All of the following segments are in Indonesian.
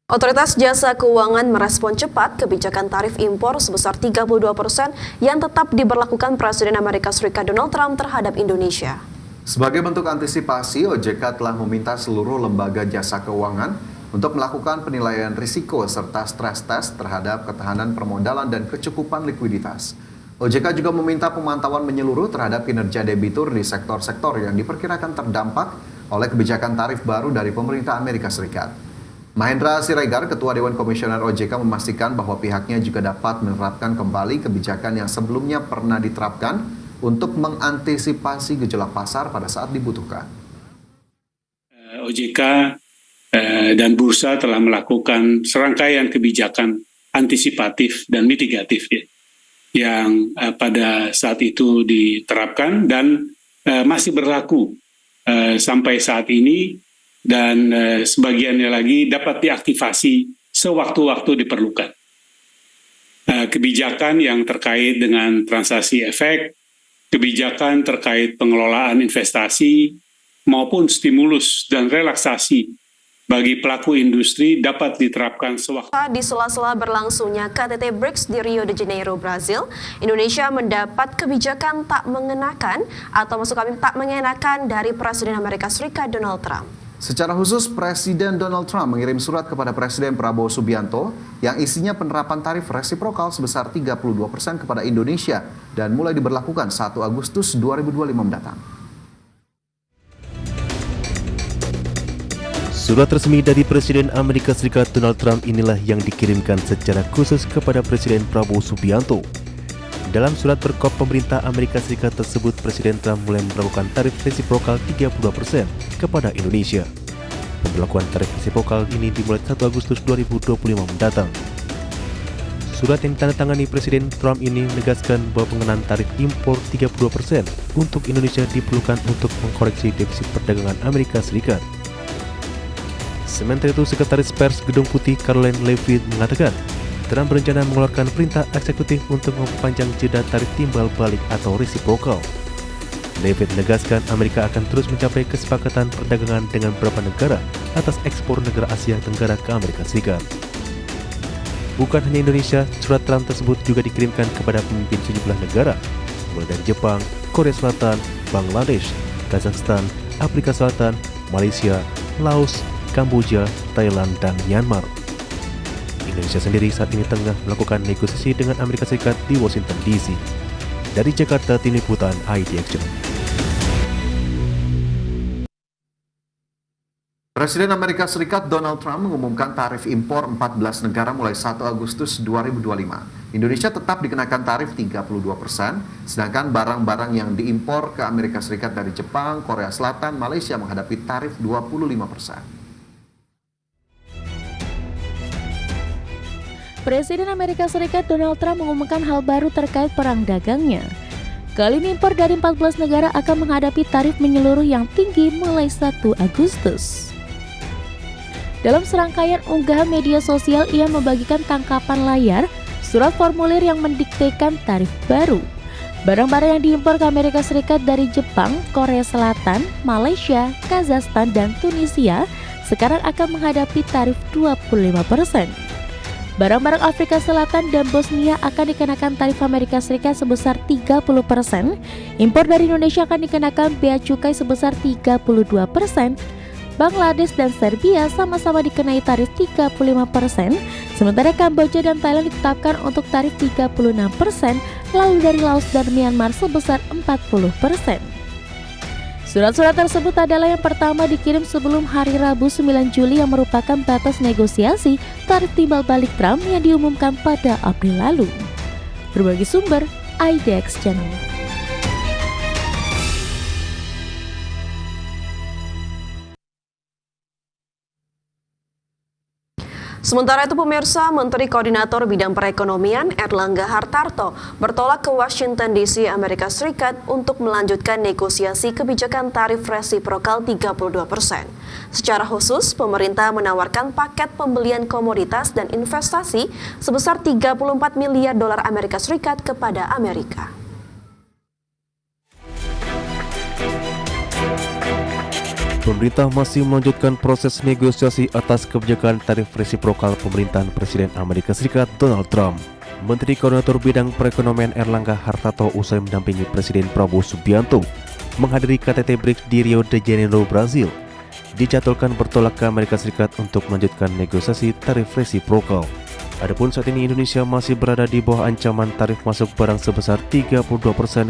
Otoritas Jasa Keuangan merespon cepat kebijakan tarif impor sebesar 32% yang tetap diberlakukan Presiden Amerika Serikat Donald Trump terhadap Indonesia. Sebagai bentuk antisipasi, OJK telah meminta seluruh lembaga jasa keuangan untuk melakukan penilaian risiko serta stres tes terhadap ketahanan permodalan dan kecukupan likuiditas. OJK juga meminta pemantauan menyeluruh terhadap kinerja debitur di sektor-sektor yang diperkirakan terdampak oleh kebijakan tarif baru dari pemerintah Amerika Serikat. Mahendra Siregar, Ketua Dewan Komisioner OJK, memastikan bahwa pihaknya juga dapat menerapkan kembali kebijakan yang sebelumnya pernah diterapkan untuk mengantisipasi gejolak pasar pada saat dibutuhkan. OJK dan Bursa telah melakukan serangkaian kebijakan antisipatif dan mitigatif yang pada saat itu diterapkan dan masih berlaku sampai saat ini. Dan sebagiannya lagi dapat diaktifasi sewaktu-waktu diperlukan. Kebijakan yang terkait dengan transaksi efek, kebijakan terkait pengelolaan investasi, maupun stimulus dan relaksasi bagi pelaku industri dapat diterapkan sewaktu. Di sela-sela berlangsungnya KTT BRICS di Rio de Janeiro, Brazil, Indonesia mendapat kebijakan tak mengenakan dari Presiden Amerika Serikat Donald Trump. Secara khusus, Presiden Donald Trump mengirim surat kepada Presiden Prabowo Subianto yang isinya penerapan tarif resiprokal sebesar 32% kepada Indonesia dan mulai diberlakukan 1 Agustus 2025 mendatang. Surat resmi dari Presiden Amerika Serikat Donald Trump inilah yang dikirimkan secara khusus kepada Presiden Prabowo Subianto. Dalam surat berkop pemerintah Amerika Serikat tersebut, Presiden Trump mulai memperlakukan tarif resiprokal 32% kepada Indonesia. Pemberlakuan tarif resiprokal ini dimulai 1 Agustus 2025 mendatang. Surat yang ditandatangani Presiden Trump ini menegaskan bahwa pengenaan tarif impor 32% untuk Indonesia diperlukan untuk mengkoreksi defisit perdagangan Amerika Serikat. Sementara itu, Sekretaris Pers Gedung Putih Karoline Leavitt mengatakan, Trump berencana mengeluarkan perintah eksekutif untuk memperpanjang jeda tarif timbal balik atau resiprokal. Leavitt menegaskan Amerika akan terus mencapai kesepakatan perdagangan dengan beberapa negara atas ekspor negara Asia Tenggara ke Amerika Serikat. Bukan hanya Indonesia, surat Trump tersebut juga dikirimkan kepada pemimpin sejumlah negara, mulai dari Jepang, Korea Selatan, Bangladesh, Kazakhstan, Afrika Selatan, Malaysia, Laos, Kamboja, Thailand, dan Myanmar. Indonesia sendiri saat ini tengah melakukan negosiasi dengan Amerika Serikat di Washington DC. Dari Jakarta, Tim Liputan IDX. Presiden Amerika Serikat Donald Trump mengumumkan tarif impor 14 negara mulai 1 Agustus 2025. Indonesia tetap dikenakan tarif 32%, sedangkan barang-barang yang diimpor ke Amerika Serikat dari Jepang, Korea Selatan, Malaysia menghadapi tarif 25%. Presiden Amerika Serikat Donald Trump mengumumkan hal baru terkait perang dagangnya. Kali ini impor dari 14 negara akan menghadapi tarif menyeluruh yang tinggi mulai 1 Agustus. Dalam serangkaian unggahan media sosial, ia membagikan tangkapan layar surat formulir yang mendiktekan tarif baru. Barang-barang yang diimpor ke Amerika Serikat dari Jepang, Korea Selatan, Malaysia, Kazakhstan, dan Tunisia sekarang akan menghadapi tarif 25%. Barang-barang Afrika Selatan dan Bosnia akan dikenakan tarif Amerika Serikat sebesar 30%. Impor dari Indonesia akan dikenakan bea cukai sebesar 32%. Bangladesh dan Serbia sama-sama dikenai tarif 35%. Sementara Kamboja dan Thailand ditetapkan untuk tarif 36%. Lalu dari Laos dan Myanmar sebesar 40%. Surat-surat tersebut adalah yang pertama dikirim sebelum hari Rabu 9 Juli yang merupakan batas negosiasi tarif timbal balik Trump yang diumumkan pada April lalu. Berbagi sumber, IDX Channel. Sementara itu pemirsa, Menteri Koordinator Bidang Perekonomian Erlangga Hartarto bertolak ke Washington DC, Amerika Serikat untuk melanjutkan negosiasi kebijakan tarif resiprokal 32%. Secara khusus, pemerintah menawarkan paket pembelian komoditas dan investasi sebesar 34 miliar dolar Amerika Serikat kepada Amerika. Pemerintah masih melanjutkan proses negosiasi atas kebijakan tarif resiprokal pemerintahan Presiden Amerika Serikat Donald Trump. Menteri Koordinator Bidang Perekonomian Erlangga Hartarto usai mendampingi Presiden Prabowo Subianto menghadiri KTT BRICS di Rio de Janeiro, Brazil, dijadwalkan bertolak ke Amerika Serikat untuk melanjutkan negosiasi tarif resiprokal. Adapun saat ini Indonesia masih berada di bawah ancaman tarif masuk barang sebesar 32%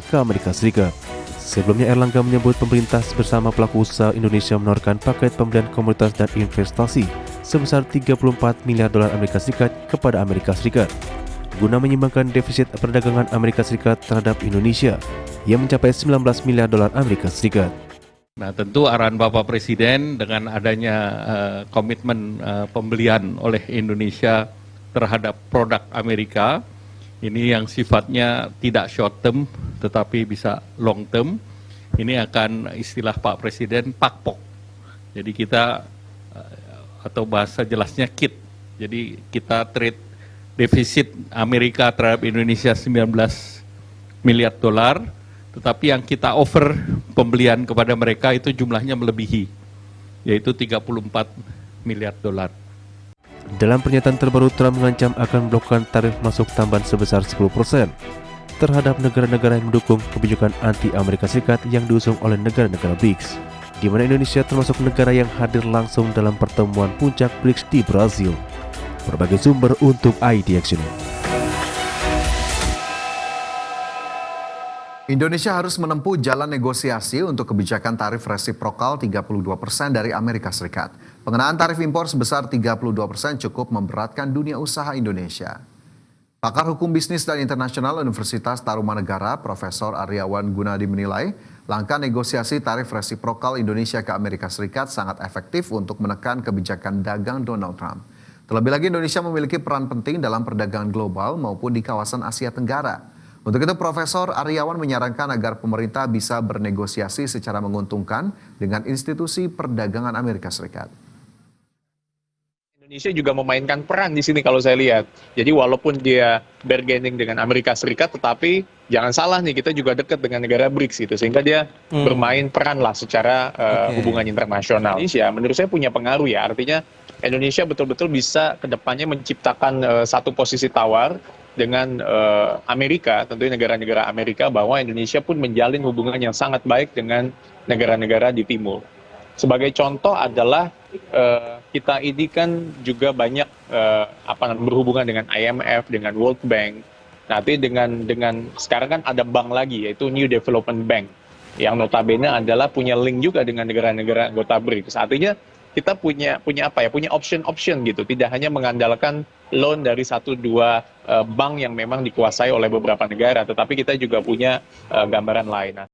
ke Amerika Serikat. Sebelumnya Erlangga menyebut pemerintah bersama pelaku usaha Indonesia menawarkan paket pembelian komoditas dan investasi sebesar 34 miliar dolar Amerika Serikat kepada Amerika Serikat guna menyimbangkan defisit perdagangan Amerika Serikat terhadap Indonesia yang mencapai 19 miliar dolar Amerika Serikat. Nah, tentu arahan Bapak Presiden dengan adanya komitmen pembelian oleh Indonesia terhadap produk Amerika ini yang sifatnya tidak short term tetapi bisa long term. Ini akan istilah Pak Presiden pakpok. Jadi kita atau bahasa jelasnya KIT. Jadi kita trade defisit Amerika terhadap Indonesia 19 miliar dolar, tetapi yang kita offer pembelian kepada mereka itu jumlahnya melebihi, yaitu 34 miliar dolar. Dalam pernyataan terbaru, Trump mengancam akan melakukan tarif masuk tambahan sebesar 10% terhadap negara-negara yang mendukung kebijakan anti-Amerika Serikat yang diusung oleh negara-negara BRICS, di mana Indonesia termasuk negara yang hadir langsung dalam pertemuan puncak BRICS di Brazil. Berbagai sumber untuk ID Action. Indonesia harus menempuh jalan negosiasi untuk kebijakan tarif resiprokal 32% dari Amerika Serikat. Pengenaan tarif impor sebesar 32% cukup memberatkan dunia usaha Indonesia. Pakar Hukum Bisnis dan Internasional Universitas Tarumanegara, Profesor Aryawan Gunadi menilai, langkah negosiasi tarif resiprokal Indonesia ke Amerika Serikat sangat efektif untuk menekan kebijakan dagang Donald Trump. Terlebih lagi Indonesia memiliki peran penting dalam perdagangan global maupun di kawasan Asia Tenggara. Untuk itu Profesor Aryawan menyarankan agar pemerintah bisa bernegosiasi secara menguntungkan dengan institusi perdagangan Amerika Serikat. Indonesia juga memainkan peran di sini kalau saya lihat. Jadi walaupun dia bargaining dengan Amerika Serikat, tetapi jangan salah nih, kita juga dekat dengan negara BRICS gitu, sehingga dia bermain peran lah secara hubungan internasional. Indonesia menurut saya punya pengaruh ya, artinya Indonesia betul-betul bisa kedepannya menciptakan satu posisi tawar dengan Amerika, tentunya negara-negara Amerika, bahwa Indonesia pun menjalin hubungan yang sangat baik dengan negara-negara di timur. Sebagai contoh adalah kita ini kan juga banyak berhubungan dengan IMF, dengan World Bank. Nanti dengan sekarang kan ada bank lagi, yaitu New Development Bank, yang notabene adalah punya link juga dengan negara-negara anggota BRICS. Artinya kita punya option gitu, tidak hanya mengandalkan loan dari 1-2 bank yang memang dikuasai oleh beberapa negara, tetapi kita juga punya gambaran lain.